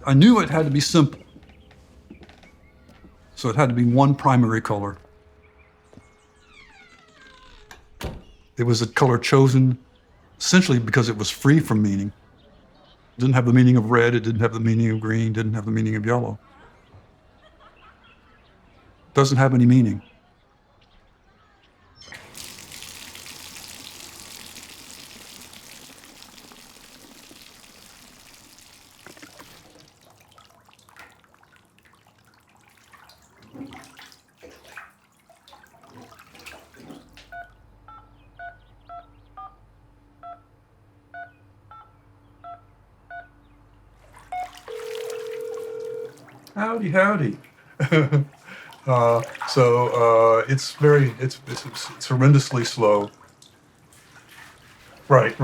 I knew it had to be simple. So it had to be one primary color. It was a color chosen essentially because it was free from meaning. It didn't have the meaning of red, it didn't have the meaning of green, didn't have the meaning of yellow. It doesn't have any meaning. Howdy, howdy. It's horrendously slow. Right.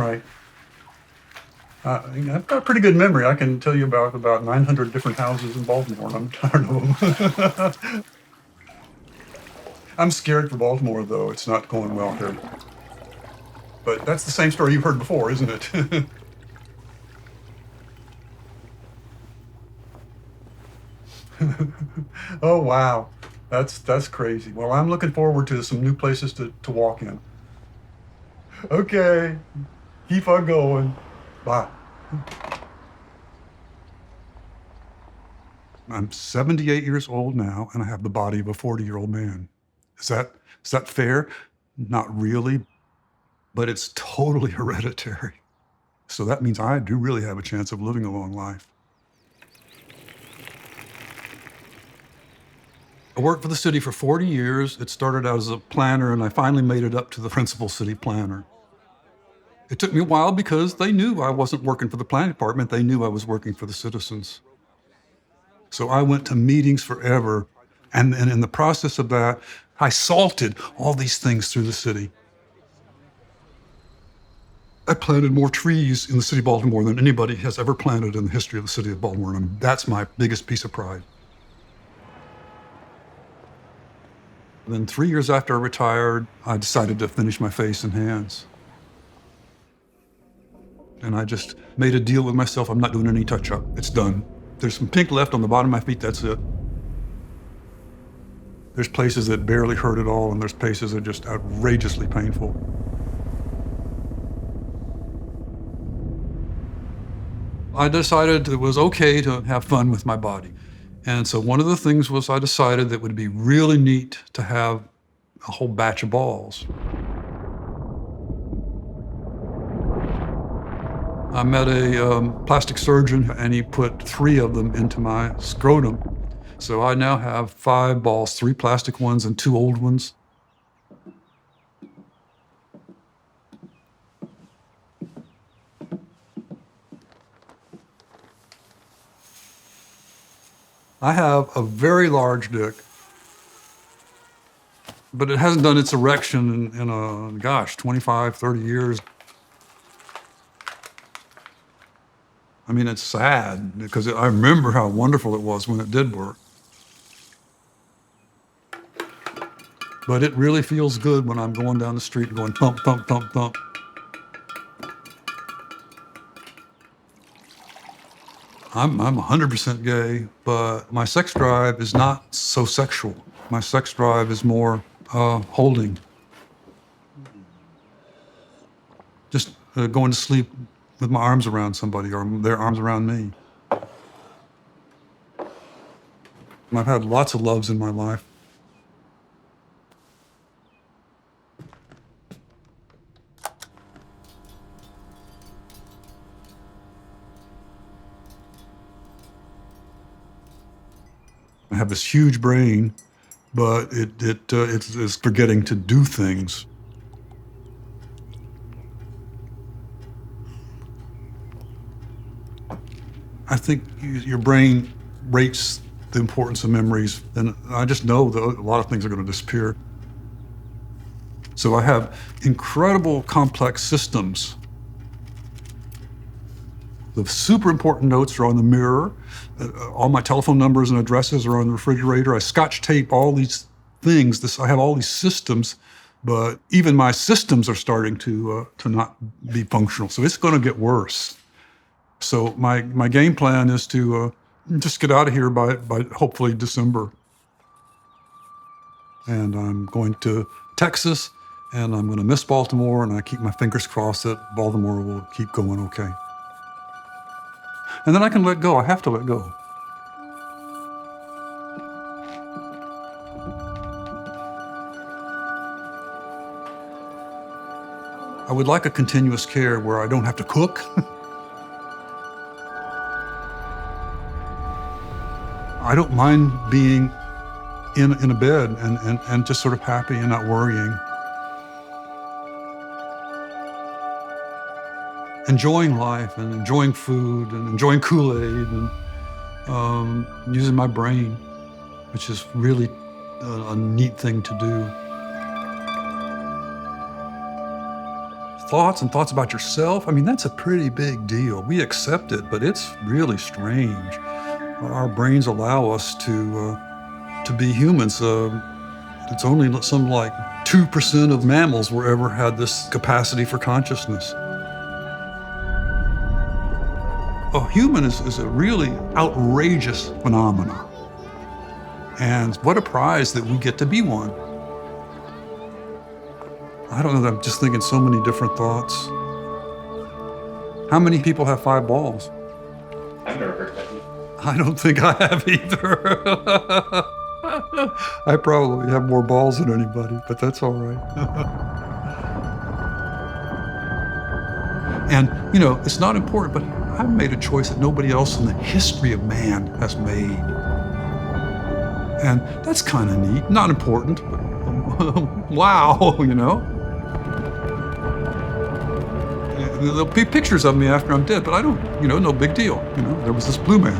I've got a pretty good memory. I can tell you about 900 different houses in Baltimore, and I'm tired of them. I'm scared for Baltimore, though. It's not going well here. But that's the same story you've heard before, isn't it? Oh, wow. That's crazy. Well, I'm looking forward to some new places to walk in. Okay. Keep on going. Bye. I'm 78 years old now, and I have the body of a 40-year-old man. Is that fair? Not really, but it's totally hereditary. So that means I do really have a chance of living a long life. I worked for the city for 40 years. It started out as a planner, and I finally made it up to the principal city planner. It took me a while because they knew I wasn't working for the planning department. They knew I was working for the citizens. So I went to meetings forever, and in the process of that, I salted all these things through the city. I planted more trees in the city of Baltimore than anybody has ever planted in the history of the city of Baltimore, and that's my biggest piece of pride. Then 3 years after I retired, I decided to finish my face and hands. And I just made a deal with myself. I'm not doing any touch-up. It's done. There's some pink left on the bottom of my feet, that's it. There's places that barely hurt at all, and there's places that are just outrageously painful. I decided it was okay to have fun with my body. And so one of the things was I decided that it would be really neat to have a whole batch of balls. I met a plastic surgeon, and he put 3 of them into my scrotum. So I now have 5 balls, 3 plastic ones and 2 old ones. I have a very large dick, but it hasn't done its erection in 25, 30 years. I mean, it's sad because I remember how wonderful it was when it did work. But it really feels good when I'm going down the street and going thump, thump, thump, thump. I'm 100% gay, but my sex drive is not so sexual. My sex drive is more holding. Just going to sleep with my arms around somebody or their arms around me. I've had lots of loves in my life. I have this huge brain, but it's forgetting to do things. I think your brain rates the importance of memories, and I just know that a lot of things are going to disappear. So I have incredible complex systems. The super important notes are on the mirror. All my telephone numbers and addresses are on the refrigerator. I scotch tape all these things. I have all these systems, but even my systems are starting to not be functional. So it's going to get worse. So my game plan is to just get out of here by hopefully December. And I'm going to Texas, and I'm going to miss Baltimore, and I keep my fingers crossed that Baltimore will keep going okay. And then I can let go. I have to let go. I would like a continuous care where I don't have to cook. I don't mind being in a bed and just sort of happy and not worrying. Enjoying life and enjoying food and enjoying Kool-Aid and using my brain, which is really a neat thing to do. Thoughts and thoughts about yourself, I mean, that's a pretty big deal. We accept it, but it's really strange. Our brains allow us to be humans. It's only some like 2% of mammals were ever had this capacity for consciousness. A human is a really outrageous phenomenon. And what a prize that we get to be one. I don't know, I'm just thinking so many different thoughts. How many people have 5 balls? I've never heard that. I don't think I have either. I probably have more balls than anybody, but that's all right. And, you know, it's not important, but I've made a choice that nobody else in the history of man has made. And that's kind of neat. Not important, but wow, you know? There'll be pictures of me after I'm dead, but I don't, you know, no big deal. You know, there was this blue man.